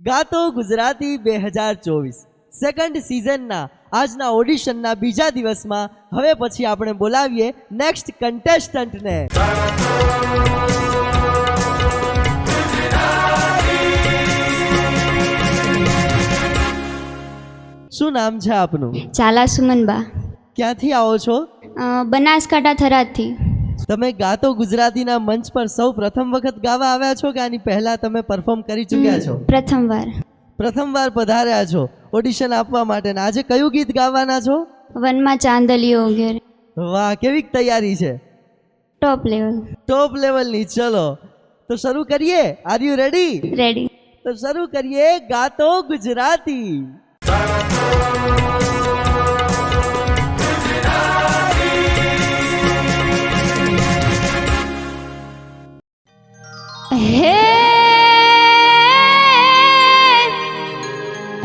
ગાતો Gujarati 2024 second સિઝનના આજના ઓડિશનના બીજા દિવસમાં હવે પછી આપણે બોલાવીએ નેક્સ્ટ કન્ટેસ્ટન્ટને। શું નામ છે આપનું? ચાલા સુમનબા। ક્યાંથી આવો છો? બનાસકાંઠા થરાદથી। તમે ગાતો ગુજરાતીના મંચ પર સૌ પ્રથમ વખત ગાવા આવ્યા છો કે આની પહેલા તમે પરફોર્મ કરી ચૂક્યા છો? પ્રથમવાર પધાર્યા છો ઓડિશન આપવા માટે। આજે કયું ગીત ગાવાના છો? વનમાં ચાંદલીઓ ઘેર। વાહ, કેવી તૈયારી છે? ટોપ લેવલની। ચલો તો શરૂ કરીએ। Are you ready? રેડી। તો શરૂ કરીએ ગાતો ગુજરાતી।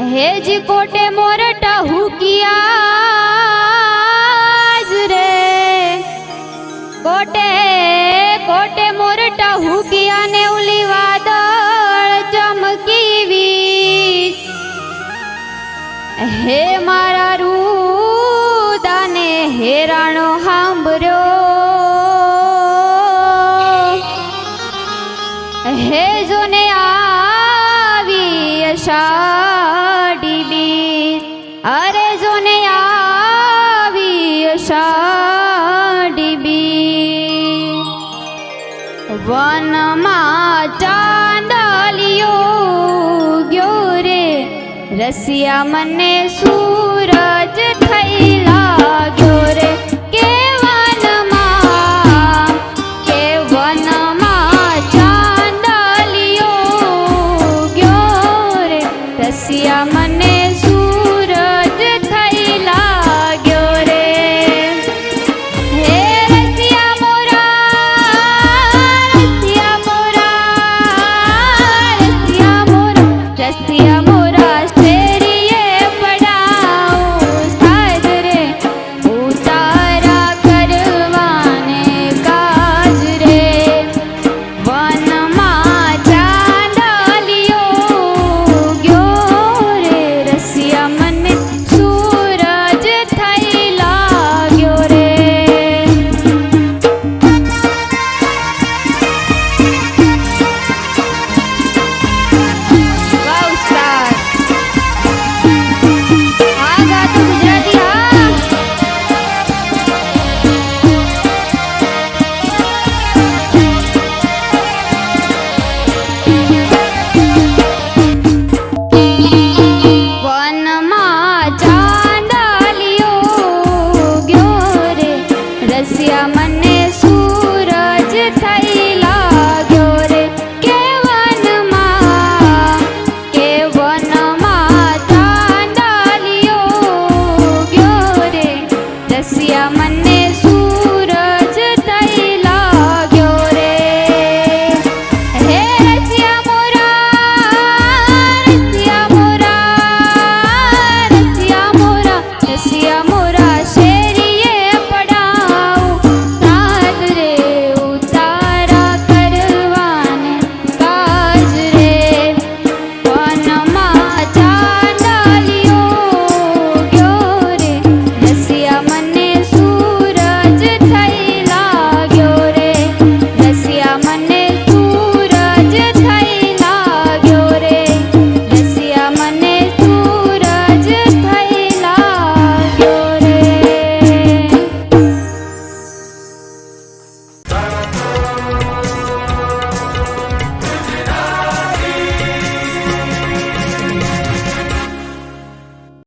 हे जी कोटे मोरटा हुकिया रे, कोटे कोटे मोरटा हुकिया ने उली वादळ चमकी वीज। हे मारा रूदाने हेराणो हांभर्यो, हे जोने आवी अषाढी बीज। अरे जोने आवी अषाढी बीज। वनमा चांदलियो ग्यो रे, रसिया मने सूरज थई लाग्यो रे।